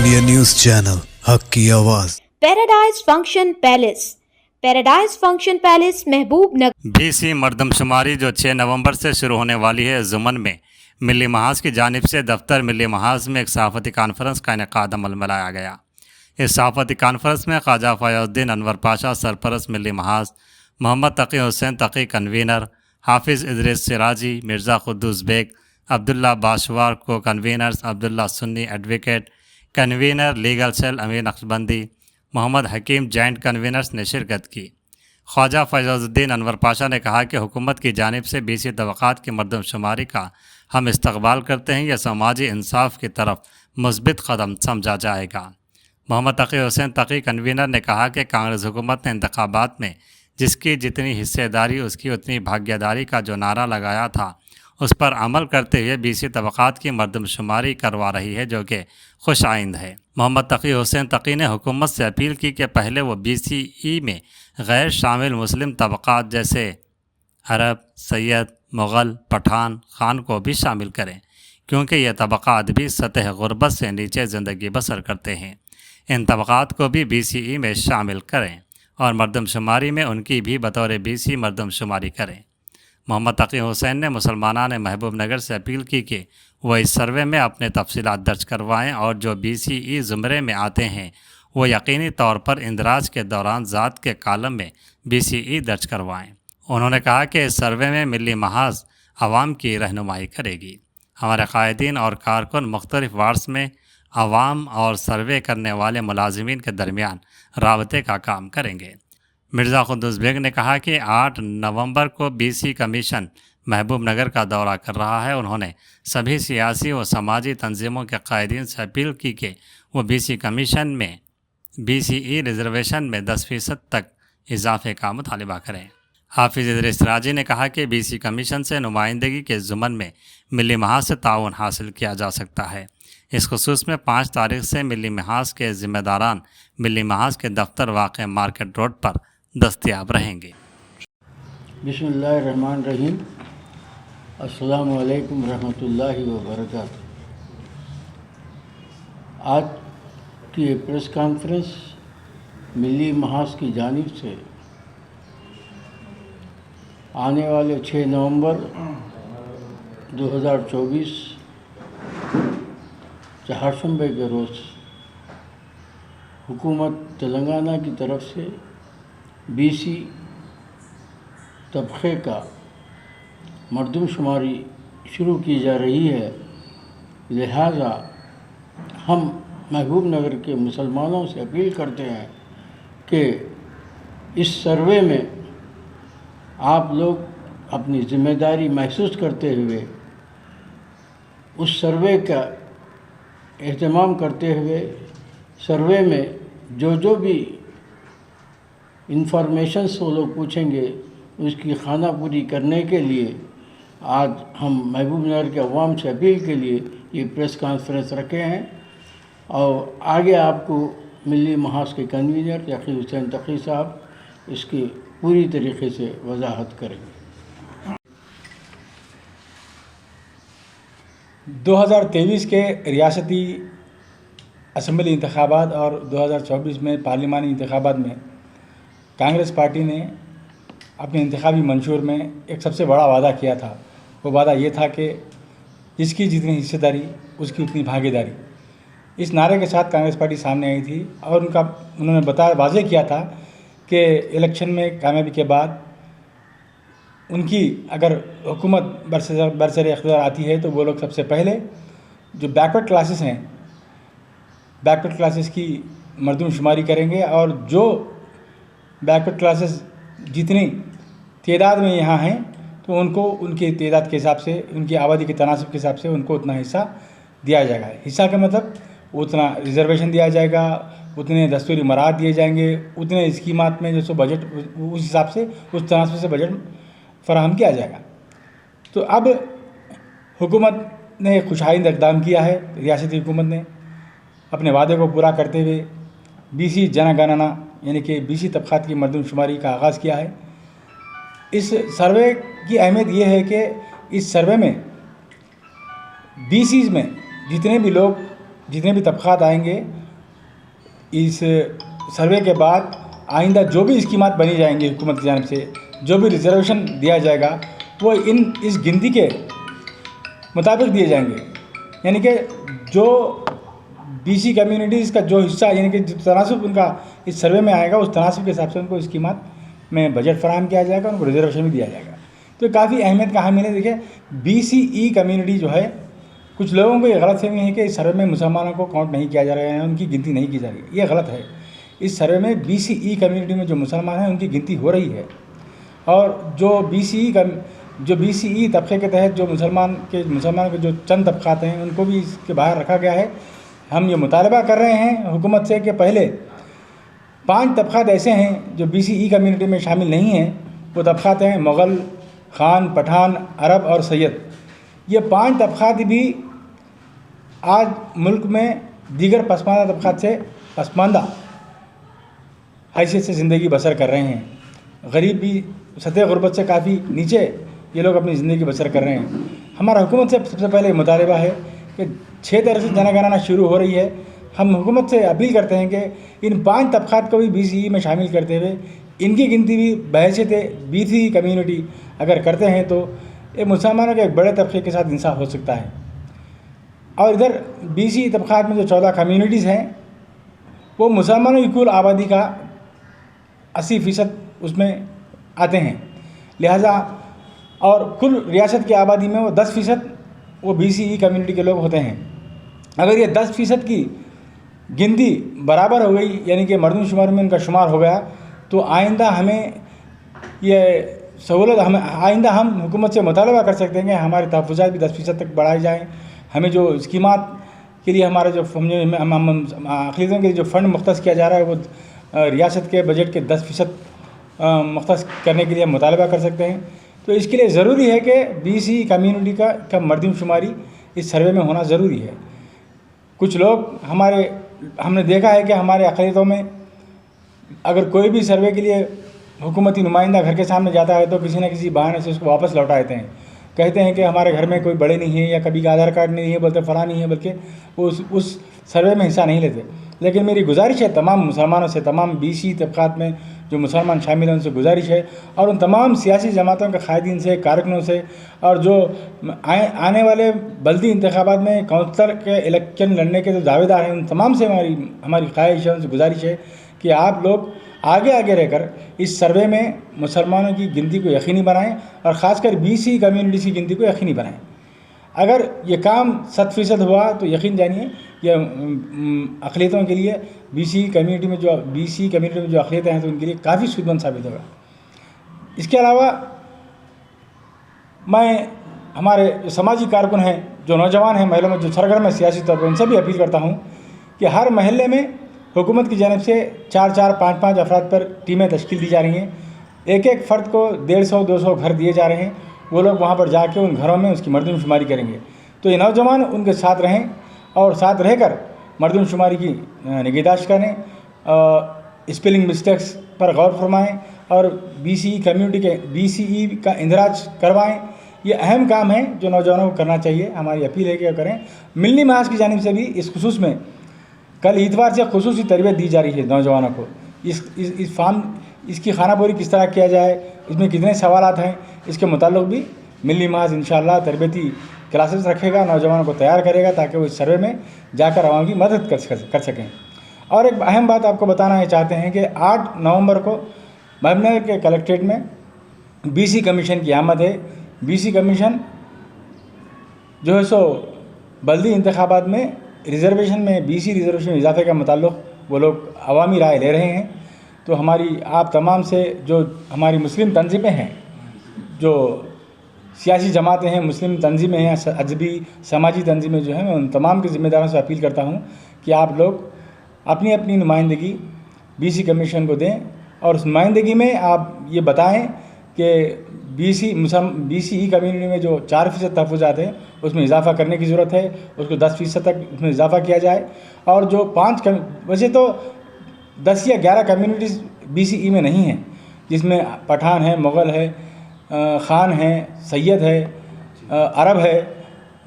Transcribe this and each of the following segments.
India news channel हक की आवाज। Paradise function palace. Paradise function palace महबूब नगर। बीसी मर्दमशुमारी जो 6 नवंबर से शुरू होने वाली है, जुमन में मिली महाज की जानिब से दफ्तर मिली महाज में एक सहाफ़ती कॉन्फ्रेंस का इनेकाद अमल में लाया गया। इस सहाफ़ती कॉन्फ्रेंस में ख्वाजा फयाजुद्दीन अनवर पाशा सरपरस्त मिली महाज, मोहम्मद तकी हुसैन तकी कन्वीनर, हाफिज़ इदरीस सिराजी, मिर्ज़ा कुद्दूस बेग, अब्दुल्ला बाशवार को conveners, Abdullah Sunni advocate convener legal cell Amir Naqshbandi, Mohammad हकीम जॉइंट कन्वीनर्स ने शिरकत की। ख्वाजा फयाजुद्दीन अनवर पाशा ने कहा कि हुकूमत की जानिब से बीसी तबक़ात की मर्दमशुमारी का हम इस्तक़बाल करते हैं। यह समाजी इंसाफ की तरफ मुस्बित कदम समझा जाएगा। मोहम्मद तकी हुसैन तकी कन्वीनर ने कहा कि कांग्रेस हुकूमत ने इंतखाबात में जिसकी जितनी हिस्सेदारी उसकी उतनी भाग्यदारी का जो नारा लगाया था, उस पर अमल करते हुए बीसी तबक़ात की मर्दमशुमारी करवा रही है, जो कि खुश आइंद है। मोहम्मद तकी हुसैन तकी ने हुकूमत से अपील की कि पहले वो BCE में गैर शामिल मुस्लिम तबक़ात जैसे अरब, सैयद, मुग़ल, पठान, खान को भी शामिल करें, क्योंकि यह तबक़ात भी सतह गुर्बत से नीचे ज़िंदगी बसर करते हैं। इन तबक़ात को भी BCE में शामिल करें और मर्दमशुमारी में उनकी भी बतौर BC मर्दमशुमारी करें। मोहम्मद तकी हुसैन ने मुसलमाना ने महबूब नगर से अपील की कि वह इस सर्वे में अपने तफसीलात दर्ज करवाएं और जो BCE ज़ुमरे में आते हैं वो यकीनी तौर पर इंदराज के दौरान ज़ात के कालम में BCE दर्ज करवाएं। उन्होंने कहा कि इस सर्वे में मिली महाज आवाम की रहनुमाई करेगी। हमारे कायदीन और कारकुन मुख्तलिफ वार्ड्स में आवाम और सर्वे करने वाले मुलाजिमीन के दरमियान राबते का काम करेंगे। मिर्ज़ा कुद्दूस बेग ने कहा कि 8 नवंबर को BC कमीशन महबूब नगर का दौरा कर रहा है। उन्होंने सभी सियासी व समाजी तंजीमों के कायदीन से अपील की कि वो BC कमीशन में BCE रिजर्वेशन में 10% तक इजाफे का मुतालबा करें। हाफिज़ इदरीस सिराजी ने कहा कि BC कमीशन से नुमाइंदगी के ज़ुमन में मिली महाज से ताउन हासिल किया जा सकता है। इस खुसूस में 5 तारीख से मिली महाज के ज़िम्मेदारान मिली महाज के दफ्तर वाक़ मार्केट रोड पर दस्तयाब रहेंगे। बिस्मिल्लाहिर्रहमानिर्रहीम। अस्सलामु अलैकुम रहमतुल्लाहि व बरकातहू। आज की प्रेस कॉन्फ्रेंस मिली महाज की जानिब से आने वाले 6 नवंबर 2024 चारशंबे के रोज़ हुकूमत तेलंगाना की तरफ से BC तबक़े का मर्दमशुमारी शुरू की जा रही है। लिहाजा हम महबूब नगर के मुसलमानों से अपील करते हैं कि इस सर्वे में आप लोग अपनी ज़िम्मेदारी महसूस करते हुए उस सर्वे का एहतमाम करते हुए सर्वे में जो भी इंफॉर्मेशंस वो लोग पूछेंगे उसकी खाना पूरी करने के लिए आज हम महबूब नगर के अवाम से अपील के लिए ये प्रेस कॉन्फ्रेंस रखे हैं। और आगे आपको मिली महाज के कन्वीनर तकी हुसैन तकी साहब इसकी पूरी तरीके से वजाहत करेंगे। 2023 के रियासती असम्बली इंतखाबात और 2024 में पार्लिमानी इंतखाबात में कांग्रेस पार्टी ने अपने इंतखाबी मंशूर में एक सबसे बड़ा वादा किया था। वो वादा ये था कि जिसकी जितनी हिस्सेदारी उसकी उतनी भागीदारी। इस नारे के साथ कांग्रेस पार्टी सामने आई थी और उन्होंने वाज़ेह किया था कि इलेक्शन में कामयाबी के बाद उनकी अगर हुकूमत बरसर इख्तियार आती है तो वो लोग सबसे पहले जो बैकवर्ड क्लासेस हैं, बैकवर्ड क्लासेस की मर्दमशुमारी करेंगे और जो बैकवर्ड क्लासेस जितनी तादाद में यहाँ हैं तो उनको उनकी तादाद के हिसाब से, उनकी आबादी के तनासब के हिसाब से उनको उतना हिस्सा दिया जाएगा। हिस्सा का मतलब उतना रिजर्वेशन दिया जाएगा, उतने दस्तूरी मराहत दिए जाएंगे, उतने स्कीमात में जो बजट उस हिसाब से उस तनासब से बजट फराहम किया जाएगा। तो अब हुकूमत ने खुशाइंद इक़दाम किया है। रियासती हुकूमत ने अपने वादे को पूरा करते हुए BC जनगणना यानी कि BC तबक़ात की मर्दमशुमारी का आगाज़ किया है। इस सर्वे की अहमियत ये है कि इस सर्वे में BCs में जितने भी लोग جتنے بھی طبقات آئیں گے اس سروے کے بعد آئندہ جو بھی اسکیمات بنی جائیں گی حکومت کی جانب سے، جو بھی ریزرویشن دیا جائے گا وہ اس گنتی کے مطابق دیے جائیں گے. یعنی کہ جو بی سی کمیونٹیز کا جو حصہ، یعنی کہ جو تناسب ان کا اس سروے میں آئے گا، اس تناسب کے حساب سے ان کو اسکیمات میں بجٹ فراہم کیا جائے گا، ان کو ریزرویشن بھی دیا جائے گا. تو کافی اہمیت کا حامل ہے. دیکھیں بی سی ای کمیونٹی جو ہے، کچھ لوگوں کو یہ غلط فہمی ہے کہ اس سروے میں مسلمانوں کو کاؤنٹ نہیں کیا جا رہا ہے، ان کی گنتی نہیں کی جا رہی ہے. یہ غلط ہے. اس سروے میں بی سی ای کمیونٹی میں جو مسلمان ہیں ان کی گنتی ہو رہی ہے، اور جو بی سی ای طبقے کے تحت جو مسلمانوں کے جو چند طبقات ہیں ان کو بھی اس کے باہر رکھا گیا ہے. ہم یہ مطالبہ کر رہے ہیں حکومت سے کہ پہلے 5 طبقات ایسے ہیں جو بی سی ای کمیونٹی میں شامل نہیں ہیں. وہ طبقات ہیں مغل، خان، پٹھان، عرب اور سید. یہ 5 طبقات بھی آج ملک میں دیگر پسماندہ طبقات سے پسماندہ حیثیت سے زندگی بسر کر رہے ہیں. غریب بھی سطح غربت سے کافی نیچے یہ لوگ اپنی زندگی بسر کر رہے ہیں. ہمارا حکومت سے سب سے پہلے مطالبہ ہے کہ 6 طرح سے جن گننا شروع ہو رہی ہے. ہم حکومت سے اپیل کرتے ہیں کہ ان 5 طبقات کو بھی بی سی ای میں شامل کرتے ہوئے ان کی گنتی بھی بحیثیت بی سی ای کمیونٹی اگر کرتے ہیں تو یہ مسلمانوں کے ایک بڑے طبقے کے ساتھ انصاف ہو سکتا ہے. اور ادھر بی سی ای طبقات میں جو 14 کمیونٹیز ہیں وہ مسلمانوں کی کل آبادی کا 80% اس میں آتے ہیں. لہٰذا اور کل ریاست کی آبادی میں وہ 10% وہ بی سی ای کمیونٹی کے لوگ ہوتے ہیں. اگر یہ 10% کی گنتی برابر ہو گئی، یعنی کہ مردم شمار میں ان کا شمار ہو گیا، تو آئندہ ہمیں یہ سہولت آئندہ ہم حکومت سے مطالبہ کر سکتے ہیں کہ ہمارے تحفظات بھی 10% تک بڑھائے جائیں. ہمیں جو اسکیمات کے لیے ہمارے جو اقلیتوں کے لیے جو فنڈ مختص کیا جا رہا ہے وہ ریاست کے بجٹ کے 10% مختص کرنے کے لیے ہم مطالبہ کر سکتے ہیں. تو اس کے لیے ضروری ہے کہ بی سی کمیونٹی کا مردم شماری اس سروے میں ہونا ضروری ہے. کچھ لوگ ہم نے دیکھا ہے کہ ہمارے اقلیتوں میں اگر کوئی بھی سروے کے لیے حکومتی نمائندہ گھر کے سامنے جاتا ہے تو کسی نہ کسی بہانے سے اس کو واپس لوٹا دیتے ہیں. کہتے ہیں کہ ہمارے گھر میں کوئی بڑے نہیں ہیں، یا کبھی کا آدھار کارڈ نہیں ہے، بولتے فلاں نہیں ہے، بلکہ وہ اس سروے میں حصہ نہیں لیتے. لیکن میری گزارش ہے تمام مسلمانوں سے، تمام بی سی طبقات میں جو مسلمان شامل ہیں ان سے گزارش ہے، اور ان تمام سیاسی جماعتوں کے قائدین سے، کارکنوں سے، اور جو آنے والے بلدی انتخابات میں کونسلر کے الیکشن لڑنے کے جو دعوے دار ہیں ان تمام سے ہماری خواہش ہے، ان سے گزارش ہے کہ آپ لوگ آگے رہ کر اس سروے میں مسلمانوں کی گنتی کو یقینی بنائیں، اور خاص کر بی سی کمیونٹی کی گنتی کو یقینی بنائیں. اگر یہ کام 100% ہوا تو یقین جانیے یہ اقلیتوں کے لیے بی سی کمیونٹی میں جو اقلیتیں ہیں تو ان کے لیے کافی سود مند ثابت ہوگا. اس کے علاوہ میں ہمارے سماجی کارکن ہیں، جو نوجوان ہیں، محلوں میں جو سرگرم ہے سیاسی طور پر، ان سے بھی اپیل کرتا ہوں کہ ہر محلے میں حکومت کی جانب سے 4 5 افراد پر ٹیمیں تشکیل دی جا رہی ہیں. ایک فرد کو 150 200 گھر دیے جا رہے ہیں. وہ لوگ وہاں پر جا کے ان گھروں میں اس کی مردم شماری کریں گے. تو یہ نوجوان ان کے ساتھ رہیں اور ساتھ رہ کر مردم شماری کی نگہداشت کریں، اسپیلنگ مسٹیکس پر غور فرمائیں، اور بی سی ای کا اندراج کروائیں. یہ اہم کام ہے جو نوجوانوں کو کرنا چاہیے. ہماری اپیل ہے کہ کریں. ملنی محاذ کی جانب سے بھی اس خصوص میں کل اتوار سے خصوصی تربیت دی جا رہی ہے نوجوانوں کو. اس کی خانہ پوری کس طرح کیا جائے، اس میں کتنے سوالات ہیں، اس کے متعلق بھی ملنی محاذ انشاءاللہ تربیتی کلاسز رکھے گا، نوجوانوں کو تیار کرے گا تاکہ وہ اس سروے میں جا کر عوام کی مدد کر سکیں. اور ایک اہم بات آپ کو بتانا چاہتے ہیں کہ 8 نومبر کو محبوب نگر کے کلکٹریٹ میں بی سی کمیشن کی آمد ہے. بی سی کمیشن جو ہے سو بلدی انتخابات میں ریزرویشن میں بی سی ریزرویشن میں اضافے کا متعلق وہ لوگ عوامی رائے لے رہے ہیں. تو آپ تمام سے جو ہماری مسلم تنظیمیں ہیں، جو سیاسی جماعتیں ہیں، مسلم تنظیمیں ہیں، ادبی سماجی تنظیمیں جو ہیں، میں ان تمام کے ذمہ داروں سے اپیل کرتا ہوں کہ آپ لوگ اپنی اپنی نمائندگی بی سی کمیشن کو دیں، اور اس نمائندگی میں آپ یہ بتائیں کہ بی سی ای کمیونٹی میں جو 4% تحفظات ہیں اس میں اضافہ کرنے کی ضرورت ہے، اس کو 10% تک اس میں اضافہ کیا جائے. اور جو 5 ویسے تو 10 یا 11 کمیونٹیز بی سی ای میں نہیں ہیں، جس میں پٹھان ہے، مغل ہے، خان ہے، سید ہے، عرب ہے،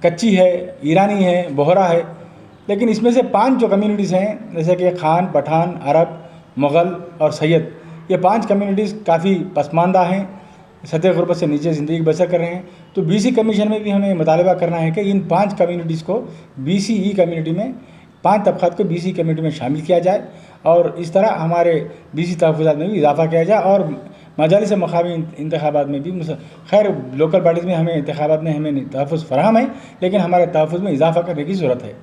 کچی ہے، ایرانی ہے، بوہرا ہے. लेकिन इसमें से 5 जो कम्युनिटीज़ हैं, जैसे कि खान, पठान, अरब, मुग़ल और सैयद, ये 5 कम्युनिटीज़ काफ़ी पसमानदा हैं, सतह गुरबत से नीचे ज़िंदगी बसर कर रहे हैं। तो बीसी कमीशन में भी हमें मुतालबा करना है कि इन 5 कम्युनिटीज़ को बीसीई कम्युनिटी में, 5 तबक़ात को बीसी कम्युनिटी में शामिल किया जाए और इस तरह हमारे बीसी तहफ़्फ़ुज़ात में भी इजाफ़ा किया जाए। और मजालिस मकामी इंतखाबात में भी, खैर लोकल बॉडीज़ में हमें इंतखाबात में हमें तहफ़्फ़ुज़ फ़राहम है, लेकिन हमारे तहफ़्फ़ुज़ में इजाफ़ा करने की ज़रूरत है।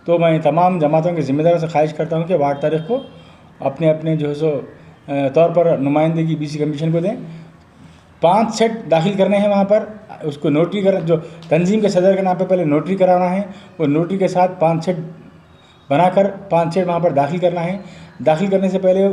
तो मैं तमाम जमातों के ज़िम्मेदारों से ख्वाहिश करता हूँ कि 8 तारीख़ को अपने अपने जो है सो तौर पर नुमाइंदगी बीसी कमीशन को दें। 5 सेट दाखिल करने हैं वहाँ पर, उसको नोटरी कर, जो तंजीम के सदर के नाम पर पहले नोटरी कराना है, वो नोटरी के साथ 5 सेट बनाकर 5 सेट वहाँ पर दाखिल करना है। दाखिल करने से पहले